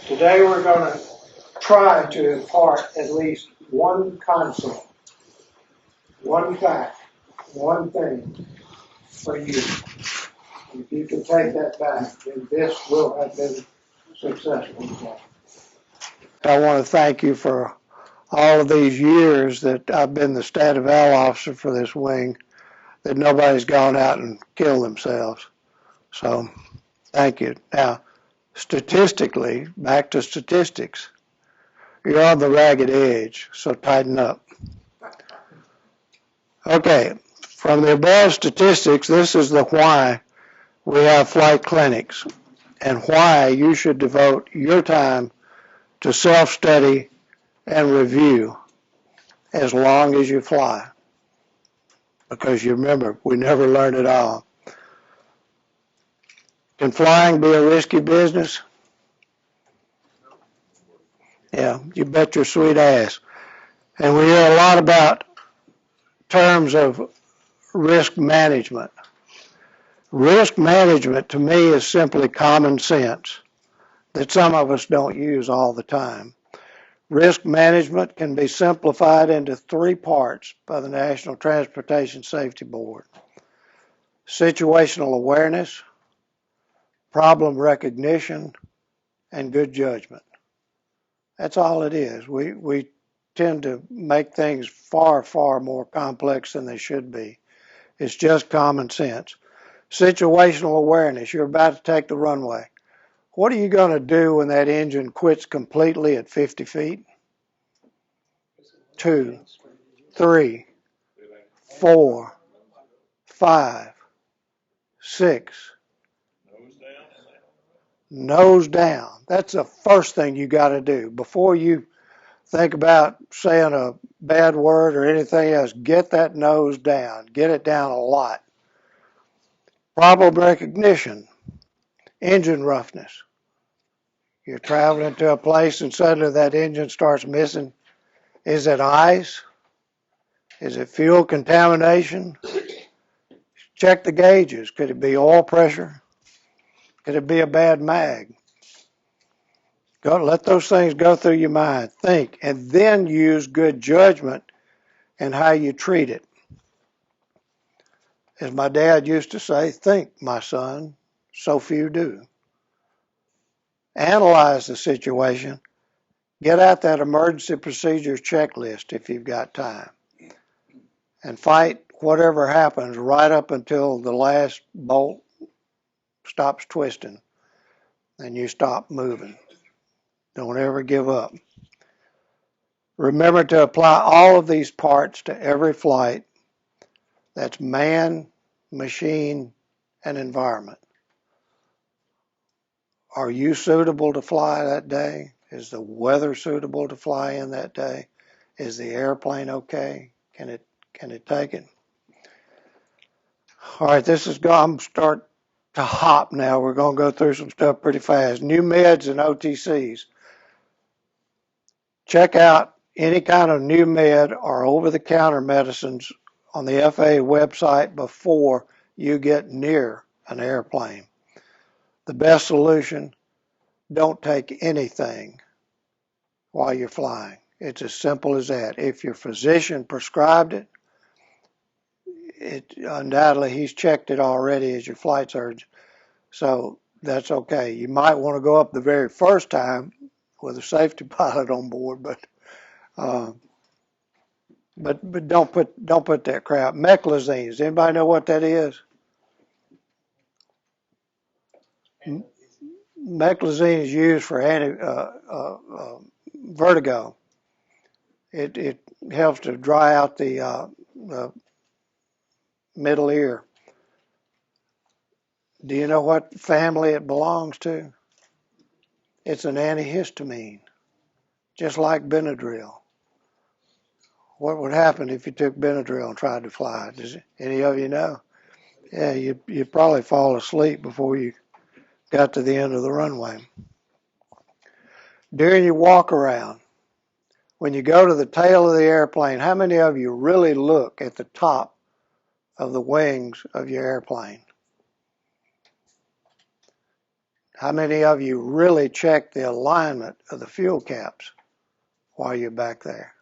Today we're going to try to impart at least one concept, one fact, one thing for you. If you can take that back, then this will have been successful. I want to thank you for all of these years that I've been the Stat Eval officer for this wing, that nobody's gone out and killed themselves. So, thank you. Now, statistically, back to statistics, you're on the ragged edge, so tighten up. Okay, from the above statistics, this is the why we have flight clinics and why you should devote your time to self-study and review as long as you fly. Because you remember, we never learn it all. Can flying be a risky business? Yeah, you bet your sweet ass. And we hear a lot about terms of risk management. Risk management to me is simply common sense that some of us don't use all the time. Risk management can be simplified into three parts by the National Transportation Safety Board: situational awareness, problem recognition, and good judgment. That's all it is. We tend to make things far, far more complex than they should be. It's just common sense. Situational awareness. You're about to take the runway. What are you going to do when that engine quits completely at 50 feet? 2, 3, 4, 5, 6. Nose down. That's the first thing you got to do. Before you think about saying a bad word or anything else, get that nose down. Get it down a lot. Problem recognition. Engine roughness. You're traveling to a place and suddenly that engine starts missing. Is it ice? Is it fuel contamination? Check the gauges. Could it be oil pressure? Could it be a bad mag? Let those things go through your mind. Think, and then use good judgment in how you treat it. As my dad used to say, think, my son, so few do. Analyze the situation. Get out that emergency procedures checklist if you've got time. And fight whatever happens right up until the last bolt stops twisting and you stop moving. Don't ever give up. Remember to apply all of these parts to every flight. That's man, machine, and environment. Are you suitable to fly that day? Is the weather suitable to fly in that day? Is the airplane okay? Can it take it? All right, I'm start to hop now. We're going to go through some stuff pretty fast. New meds and OTCs. Check out any kind of new med or over-the-counter medicines on the FAA website before you get near an airplane. The best solution, don't take anything while you're flying. It's as simple as that. If your physician prescribed it, undoubtedly he's checked it already as your flight surgeon. So that's okay. You might want to go up the very first time with a safety pilot on board, but don't put that crap. Meclizine. Does anybody know what that is? Meclizine is used for vertigo. It helps to dry out the middle ear. Do you know what family it belongs to? It's an antihistamine, just like Benadryl. What would happen if you took Benadryl and tried to fly? Does any of you know? Yeah, you'd probably fall asleep before you got to the end of the runway. During your walk around, when you go to the tail of the airplane, how many of you really look at the top of the wings of your airplane? How many of you really check the alignment of the fuel caps while you're back there?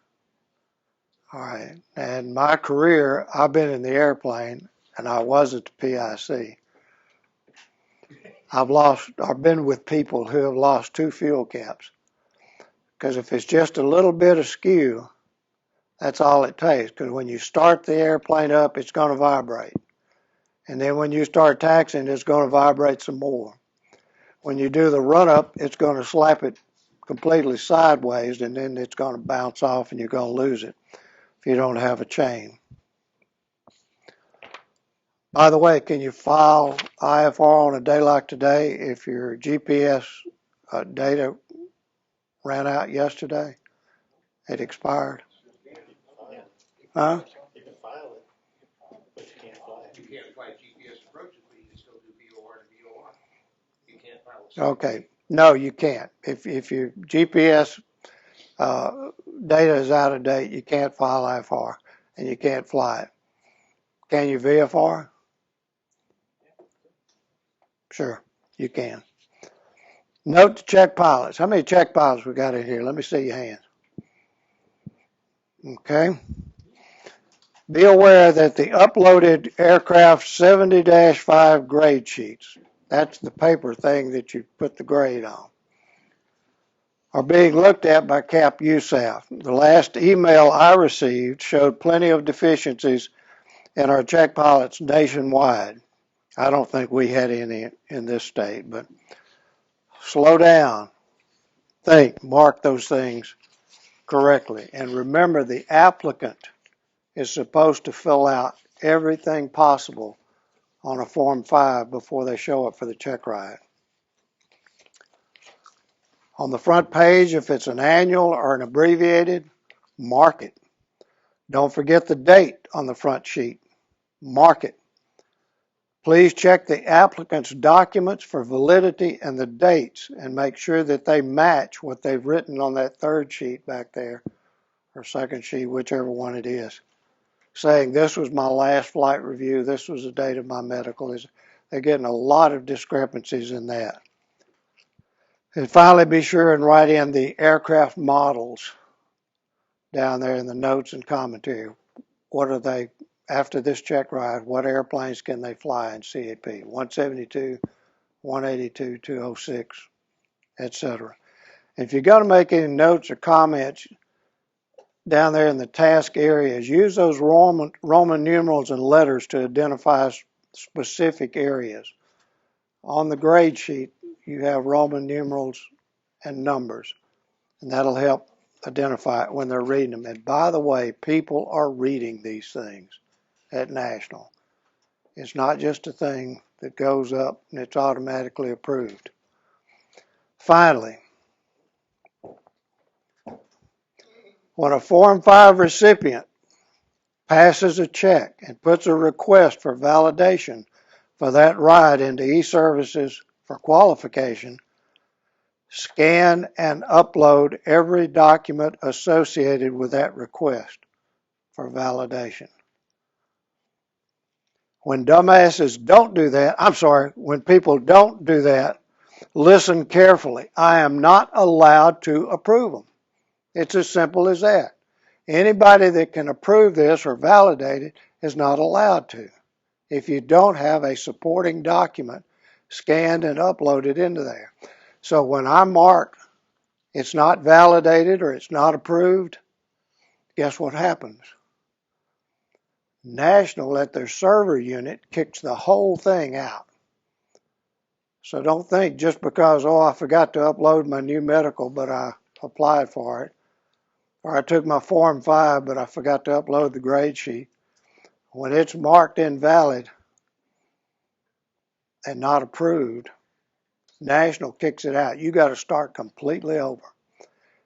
All right. And my career, I've been in the airplane, and I was at the PIC. I've been with people who have lost 2 fuel caps. Because if it's just a little bit askew, that's all it takes. Because when you start the airplane up, it's going to vibrate. And then when you start taxiing, it's going to vibrate some more. When you do the run up, it's going to slap it completely sideways, and then it's going to bounce off and you're going to lose it if you don't have a chain. By the way, can you file IFR on a day like today if your GPS data ran out yesterday? It expired. Huh? You can file it, but you can't fly it. You can't apply GPS approaches, but you can still do VOR to VOR. You can't file it. Okay. No, you can't. If your GPS data is out of date, you can't file IFR and you can't fly it. Can you VFR? Sure, you can. Note to check pilots. How many check pilots we got in here? Let me see your hands. Okay. Be aware that the uploaded aircraft 70-5 grade sheets, that's the paper thing that you put the grade on, are being looked at by CAP USAF. The last email I received showed plenty of deficiencies in our check pilots nationwide. I don't think we had any in this state, but slow down, think, mark those things correctly. And remember, the applicant is supposed to fill out everything possible on a Form 5 before they show up for the check ride. On the front page, if it's an annual or an abbreviated, mark it. Don't forget the date on the front sheet. Mark it. Please check the applicant's documents for validity and the dates and make sure that they match what they've written on that third sheet back there, or second sheet, whichever one it is, saying this was my last flight review, this was the date of my medical. They're getting a lot of discrepancies in that. And finally, be sure and write in the aircraft models down there in the notes and commentary. What are they, after this check ride, what airplanes can they fly in CAP? 172, 182, 206, etc. If you're going to make any notes or comments down there in the task areas, use those Roman numerals and letters to identify specific areas. On the grade sheet, you have Roman numerals and numbers, and that'll help identify it when they're reading them. And by the way, people are reading these things at National. It's not just a thing that goes up and it's automatically approved. Finally, when a Form 5 recipient passes a check and puts a request for validation for that ride into eServices for qualification, scan and upload every document associated with that request for validation. When dumbasses don't do that, when people don't do that, listen carefully. I am not allowed to approve them. It's as simple as that. Anybody that can approve this or validate it is not allowed to. If you don't have a supporting document scanned and uploaded into there. So when I mark it's not validated or it's not approved, guess what happens? National at their server unit kicks the whole thing out. So don't think just because, I forgot to upload my new medical, but I applied for it, or I took my Form 5, but I forgot to upload the grade sheet. When it's marked invalid and not approved, National kicks it out. You got to start completely over.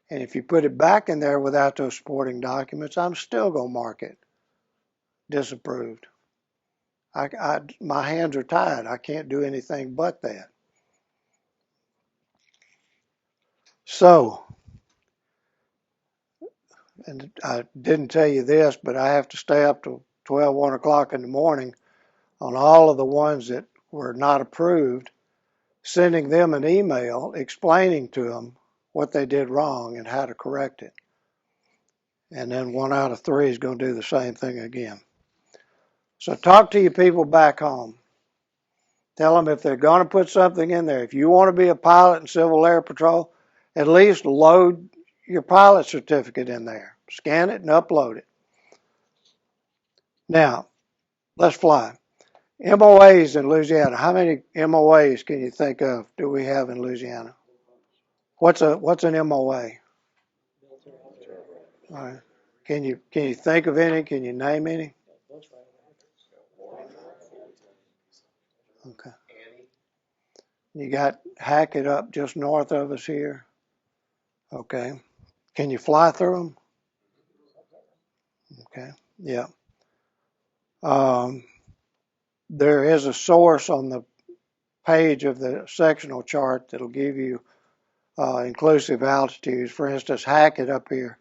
And if you put it back in there without those supporting documents, I'm still going to mark it disapproved. My hands are tied. I can't do anything but that. So, and I didn't tell you this, but I have to stay up till 12, 1 o'clock in the morning on all of the ones that were not approved sending them an email explaining to them what they did wrong and how to correct it. And then 1 out of 3 is going to do the same thing again. So talk to your people back home. Tell them if they're going to put something in there, if you want to be a pilot in Civil Air Patrol, at least load your pilot certificate in there. Scan it and upload it. Now, let's fly. MOAs in Louisiana. How many MOAs can you think of do we have in Louisiana? What's an MOA? All right. Can you think of any? Can you name any? Okay. You got Hackett up just north of us here. Okay. Can you fly through them? Okay. Yeah. There is a source on the page of the sectional chart that'll give you inclusive altitudes. For instance, Hackett up here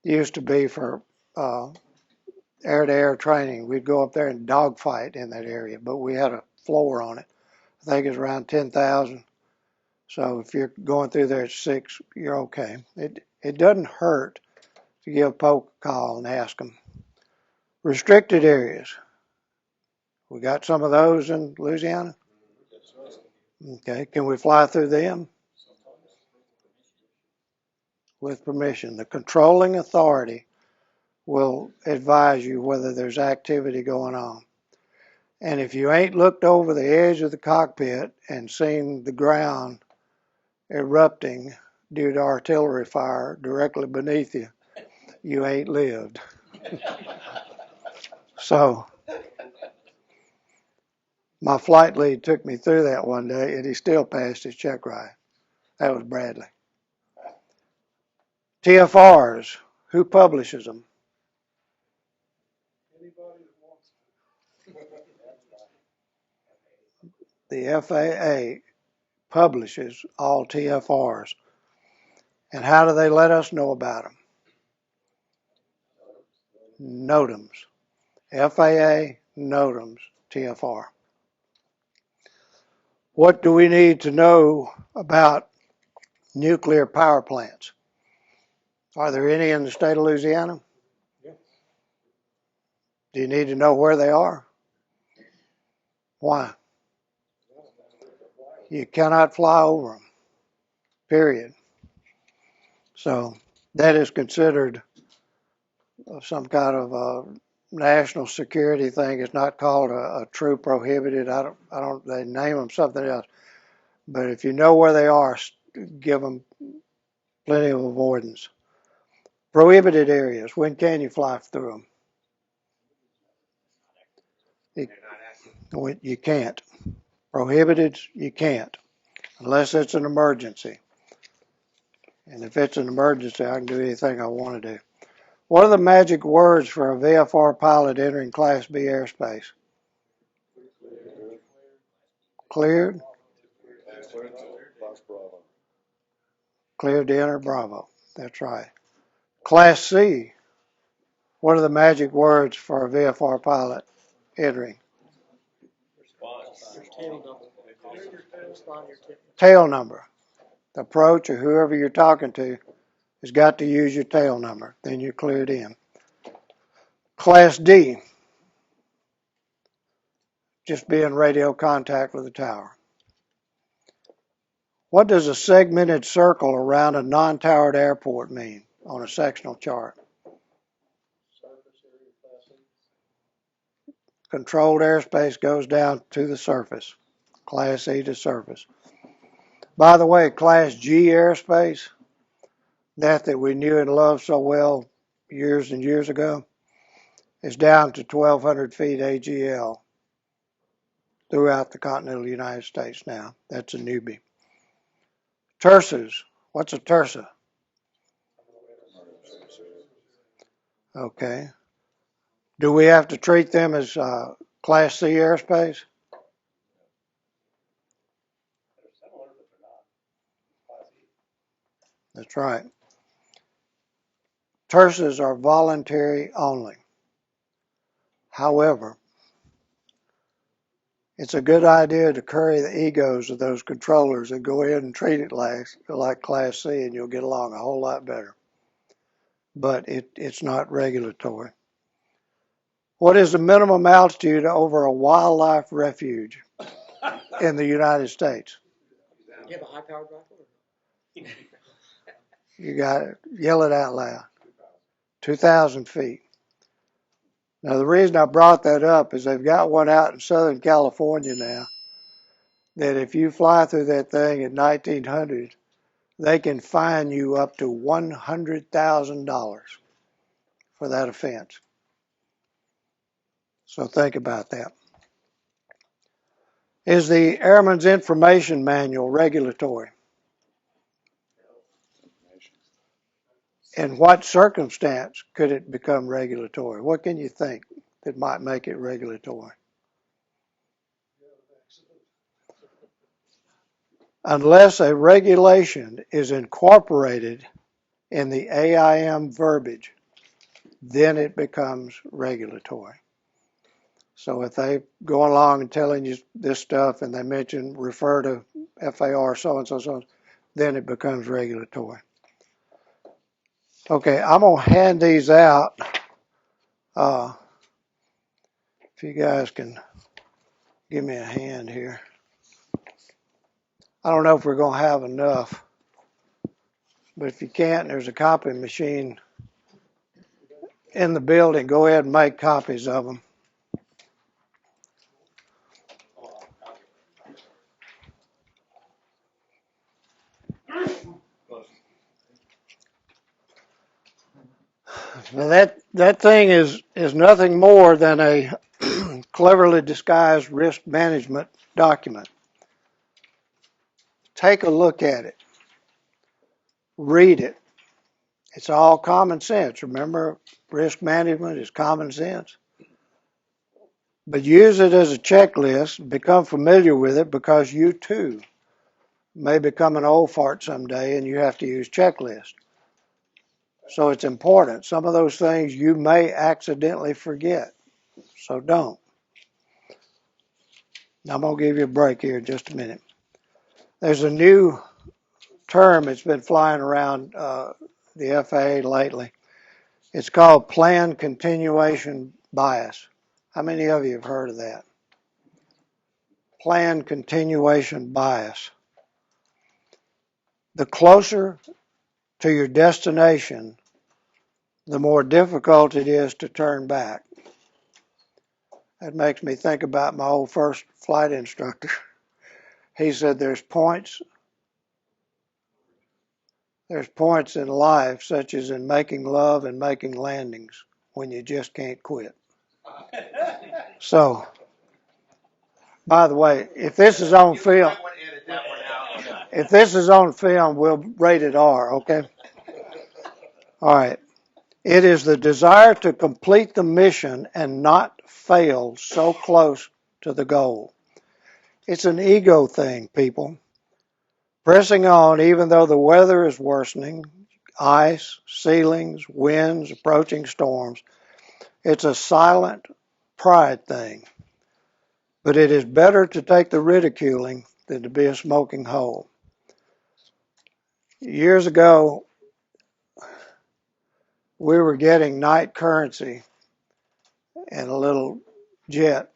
used to be for air-to-air training. We'd go up there and dogfight in that area, but we had a floor on it. I think it's around 10,000. So if you're going through there at 6, you're okay. It doesn't hurt to give Polk a call and ask them. Restricted areas. We got some of those in Louisiana? Okay, can we fly through them? With permission. The controlling authority will advise you whether there's activity going on. And if you ain't looked over the edge of the cockpit and seen the ground erupting due to artillery fire directly beneath you, you ain't lived. So, my flight lead took me through that one day, and he still passed his check ride. That was Bradley. TFRs, who publishes them? The FAA publishes all TFRs. And how do they let us know about them? NOTAMs. FAA, NOTAMs, TFR. What do we need to know about nuclear power plants? Are there any in the state of Louisiana? Yes. Do you need to know where they are? Why? You cannot fly over them, period. So that is considered some kind of a national security thing. It's not called a true prohibited. They name them something else. But if you know where they are, give them plenty of avoidance. Prohibited areas, when can you fly through them? You can't. Prohibited, you can't, unless it's an emergency. And if it's an emergency, I can do anything I want to do. What are the magic words for a VFR pilot entering Class B airspace? Cleared? Cleared to enter Bravo. That's right. Class C, what are the magic words for a VFR pilot entering? Tail number. The approach or whoever you're talking to has got to use your tail number. Then you're cleared in. Class D, just be in radio contact with the tower. What does a segmented circle around a non-towered airport mean on a sectional chart? Controlled airspace goes down to the surface. Class E to surface. By the way, Class G airspace, that we knew and loved so well years and years ago, is down to 1,200 feet AGL throughout the continental United States now. That's a newbie. Terses. What's a tersa? Okay. Do we have to treat them as Class C airspace? That's right. Terses are voluntary only. However, It's a good idea to curry the egos of those controllers and go ahead and treat it like Class C, and you'll get along a whole lot better. But it's not regulatory. What is the minimum altitude over a wildlife refuge in the United States? You have a high-powered rifle? You got it. Yell it out loud. 2,000 feet. Now, the reason I brought that up is they've got one out in Southern California now that if you fly through that thing at 1900, they can fine you up to $100,000 for that offense. So think about that. Is the Airman's Information Manual regulatory? In what circumstance could it become regulatory? What can you think that might make it regulatory? Unless a regulation is incorporated in the AIM verbiage, then it becomes regulatory. So if they go along and telling you this stuff and they refer to FAR so-and-so, so, then it becomes regulatory. Okay, I'm going to hand these out. If you guys can give me a hand here. I don't know if we're going to have enough, but if you can't, there's a copy machine in the building. Go ahead and make copies of them. Now that thing is nothing more than a cleverly disguised risk management document. Take a look at it. Read it. It's all common sense. Remember, risk management is common sense. But use it as a checklist. Become familiar with it because you too may become an old fart someday and you have to use checklists. So it's important. Some of those things you may accidentally forget. So don't. I'm going to give you a break here in just a minute. There's a new term that's been flying around the FAA lately. It's called planned continuation bias. How many of you have heard of that? Planned continuation bias. The closer to your destination, the more difficult it is to turn back. That makes me think about my old first flight instructor. He said there's points in life, such as in making love and making landings, when you just can't quit. So, by the way, if this is on film, we'll rate it R, okay? All right. It is the desire to complete the mission and not fail so close to the goal. It's an ego thing, people. Pressing on even though the weather is worsening, ice, ceilings, winds, approaching storms. It's a silent pride thing. But it is better to take the ridiculing than to be a smoking hole. Years ago, we were getting night currency in a little jet,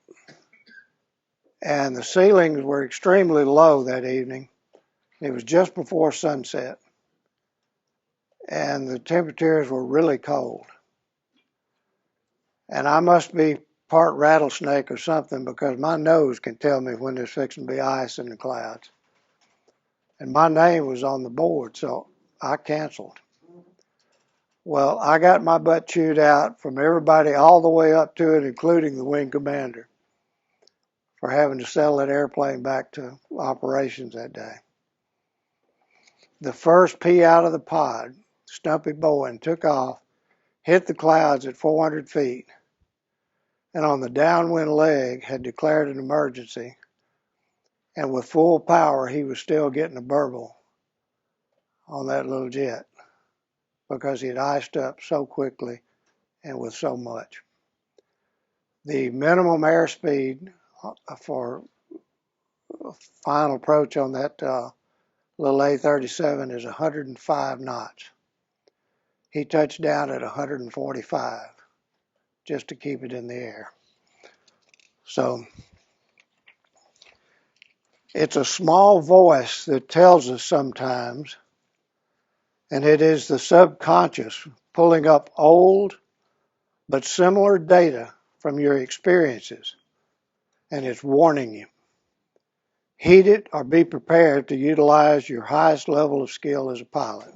and the ceilings were extremely low that evening. It was just before sunset, and the temperatures were really cold. And I must be part rattlesnake or something because my nose can tell me when there's fixing to be ice in the clouds. And my name was on the board, so I canceled. Well, I got my butt chewed out from everybody all the way up to it, including the wing commander, for having to settle that airplane back to operations that day. The first pea out of the pod, Stumpy Bowen, took off, hit the clouds at 400 feet, and on the downwind leg had declared an emergency. And with full power, he was still getting a burble on that little jet because he had iced up so quickly and with so much. The minimum airspeed for final approach on that little A-37 is 105 knots. He touched down at 145 just to keep it in the air. So it's a small voice that tells us sometimes, and it is the subconscious pulling up old but similar data from your experiences, and it's warning you. Heed it or be prepared to utilize your highest level of skill as a pilot.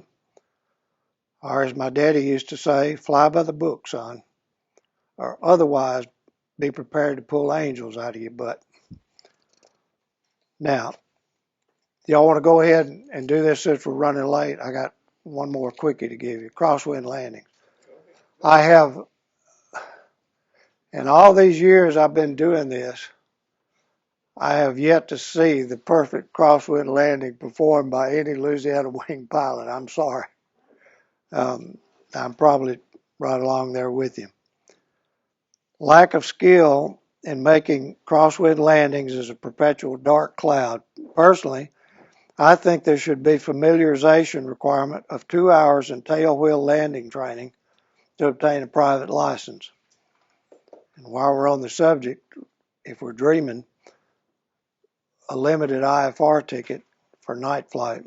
Or as my daddy used to say, fly by the book, son. Or otherwise, be prepared to pull angels out of your butt. Now, y'all want to go ahead and do this since we're running late? I got one more quickie to give you. Crosswind landings. I have, in all these years I've been doing this, I have yet to see the perfect crosswind landing performed by any Louisiana wing pilot. I'm sorry. I'm probably right along there with you. Lack of skill in making crosswind landings is a perpetual dark cloud. Personally, I think there should be familiarization requirement of 2 hours in tail wheel landing training to obtain a private license. And while we're on the subject, if we're dreaming, a limited IFR ticket for night flight.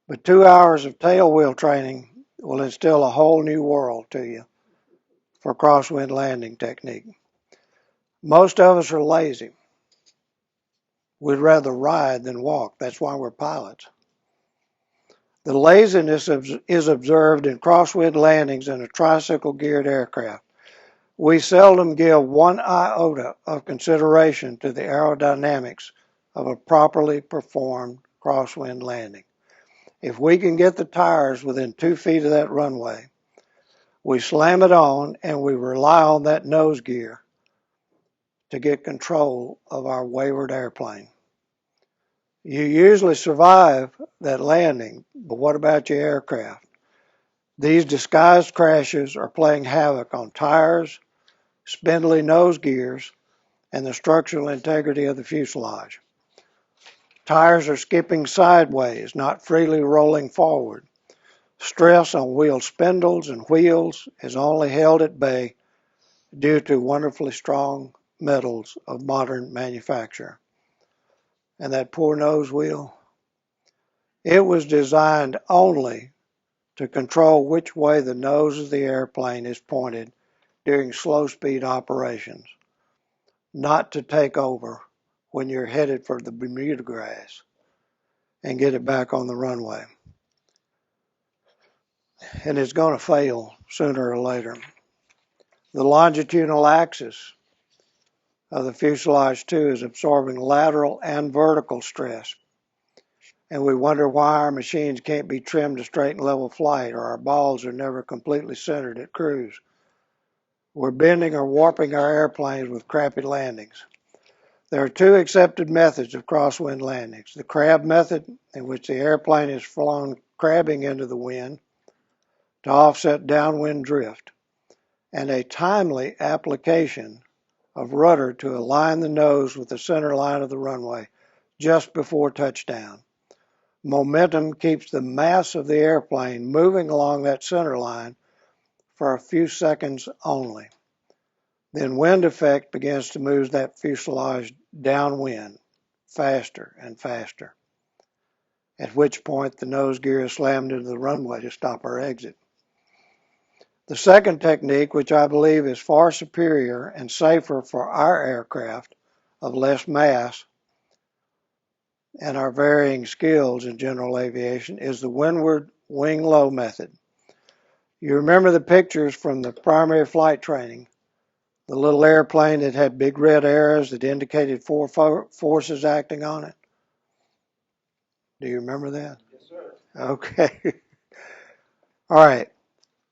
But 2 hours of tail wheel training will instill a whole new world to you for crosswind landing technique. Most of us are lazy. We'd rather ride than walk. That's why we're pilots. The laziness is observed in crosswind landings in a tricycle geared aircraft. We seldom give one iota of consideration to the aerodynamics of a properly performed crosswind landing. If we can get the tires within 2 feet of that runway, we slam it on and we rely on that nose gear to get control of our wayward airplane. You usually survive that landing, but what about your aircraft? These disguised crashes are playing havoc on tires, spindly nose gears, and the structural integrity of the fuselage. Tires are skipping sideways, not freely rolling forward. Stress on wheel spindles and wheels is only held at bay due to wonderfully strong metals of modern manufacture. And that poor nose wheel, it was designed only to control which way the nose of the airplane is pointed during slow speed operations, not to take over when you're headed for the Bermuda grass and get it back on the runway. And it's going to fail sooner or later. The longitudinal axis of the fuselage too is absorbing lateral and vertical stress. And we wonder why our machines can't be trimmed to straight and level flight, or our balls are never completely centered at cruise. We're bending or warping our airplanes with crappy landings. There are 2 accepted methods of crosswind landings. The crab method, in which the airplane is flown crabbing into the wind to offset downwind drift, and a timely application of rudder to align the nose with the center line of the runway just before touchdown. Momentum keeps the mass of the airplane moving along that center line for a few seconds only. Then wind effect begins to move that fuselage downwind faster and faster, at which point the nose gear is slammed into the runway to stop our exit. The second technique, which I believe is far superior and safer for our aircraft of less mass and our varying skills in general aviation, is the windward wing low method. You remember the pictures from the primary flight training, the little airplane that had big red arrows that indicated 4 forces acting on it? Do you remember that? Yes, sir. Okay. All right.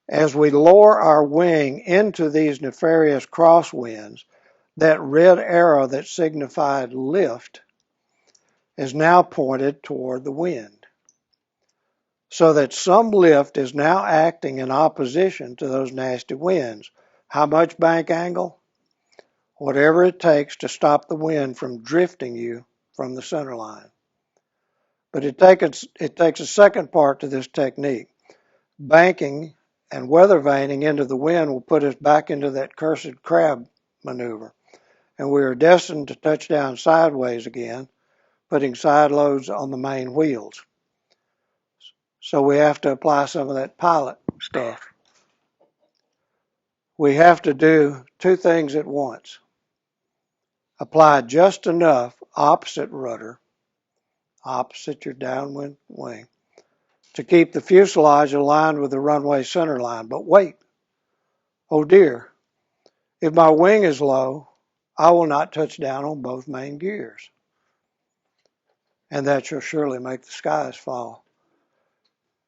As we lower our wing into these nefarious crosswinds, that red arrow that signified lift is now pointed toward the wind, so that some lift is now acting in opposition to those nasty winds. How much bank angle? whatever it takes to stop the wind from drifting you from the center line. But it takes a second part to this technique. Banking and weather vaning into the wind will put us back into that cursed crab maneuver, and we are destined to touch down sideways again, putting side loads on the main wheels. So we have to apply some of that pilot stuff. We have to do two things at once. Apply just enough opposite rudder, opposite your downwind wing, to keep the fuselage aligned with the runway center line. But wait, oh dear, if my wing is low, I will not touch down on both main gears. And that shall surely make the skies fall.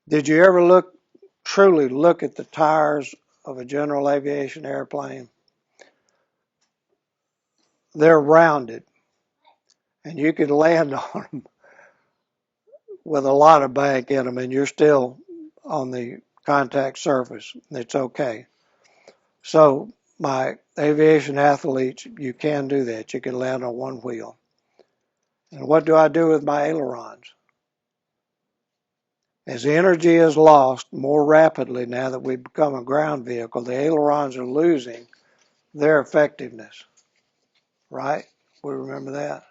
Did you ever truly look at the tires of a general aviation airplane? They're rounded, and you can land on them with a lot of bank in them, and you're still on the contact surface. It's okay. So, my aviation athletes, you can do that. You can land on one wheel. And what do I do with my ailerons? As energy is lost more rapidly now that we've become a ground vehicle, the ailerons are losing their effectiveness. Right? We remember that.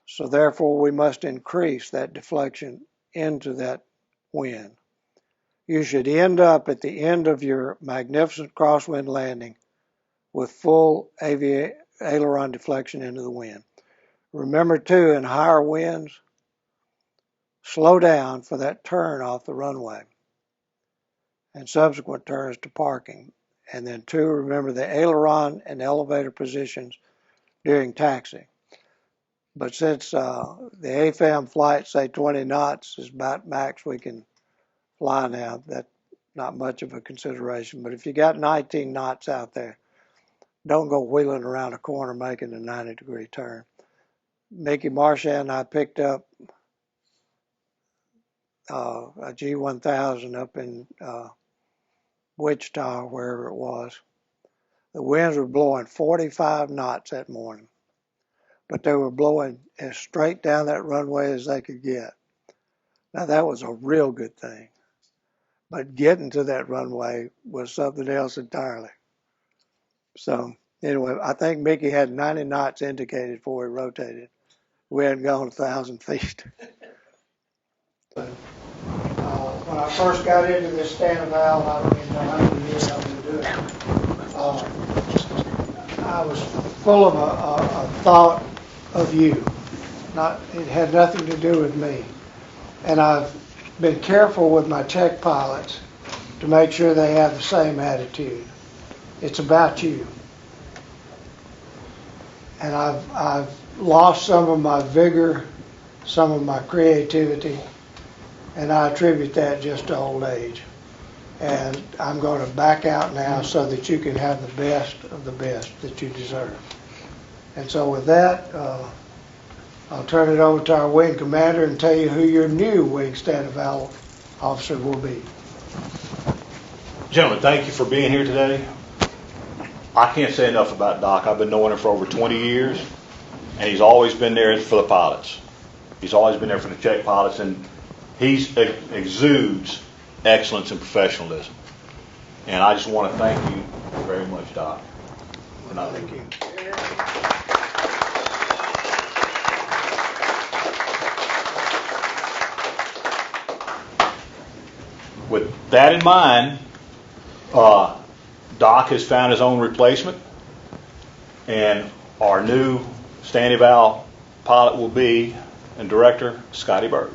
So therefore, we must increase that deflection into that wind. You should end up at the end of your magnificent crosswind landing with full aileron deflection into the wind. Remember too, in higher winds, slow down for that turn off the runway and subsequent turns to parking. And then two, remember the aileron and elevator positions during taxi. But since the AFAM flight, say 20 knots, is about max we can fly now, that's not much of a consideration. But if you got 19 knots out there, don't go wheeling around a corner making a 90-degree turn. Mickey Marchand and I picked up a G1000 up in Wichita, wherever it was. The winds were blowing 45 knots that morning, but they were blowing as straight down that runway as they could get. Now that was a real good thing, but getting to that runway was something else entirely. So anyway, I think Mickey had 90 knots indicated before he rotated. We hadn't gone 1,000 feet. When I first got into this stand valve, I don't even know how many years I've been doing it. I was full of a thought of you. It had nothing to do with me. And I've been careful with my tech pilots to make sure they have the same attitude. It's about you. And I've lost some of my vigor, some of my creativity, and I attribute that just to old age. And I'm going to back out now so that you can have the best of the best that you deserve. And so with that, I'll turn it over to our wing commander and tell you who your new wing stand valve officer will be. Gentlemen, thank you for being here today. I can't say enough about Doc. I've been knowing him for over 20 years, and he's always been there for the pilots. He's always been there for the check pilots, and he exudes excellence and professionalism. And I just want to thank you very much, Doc. Thank you. With that in mind, Doc has found his own replacement, and our new standing valve pilot will be, and director, Scotty Burge.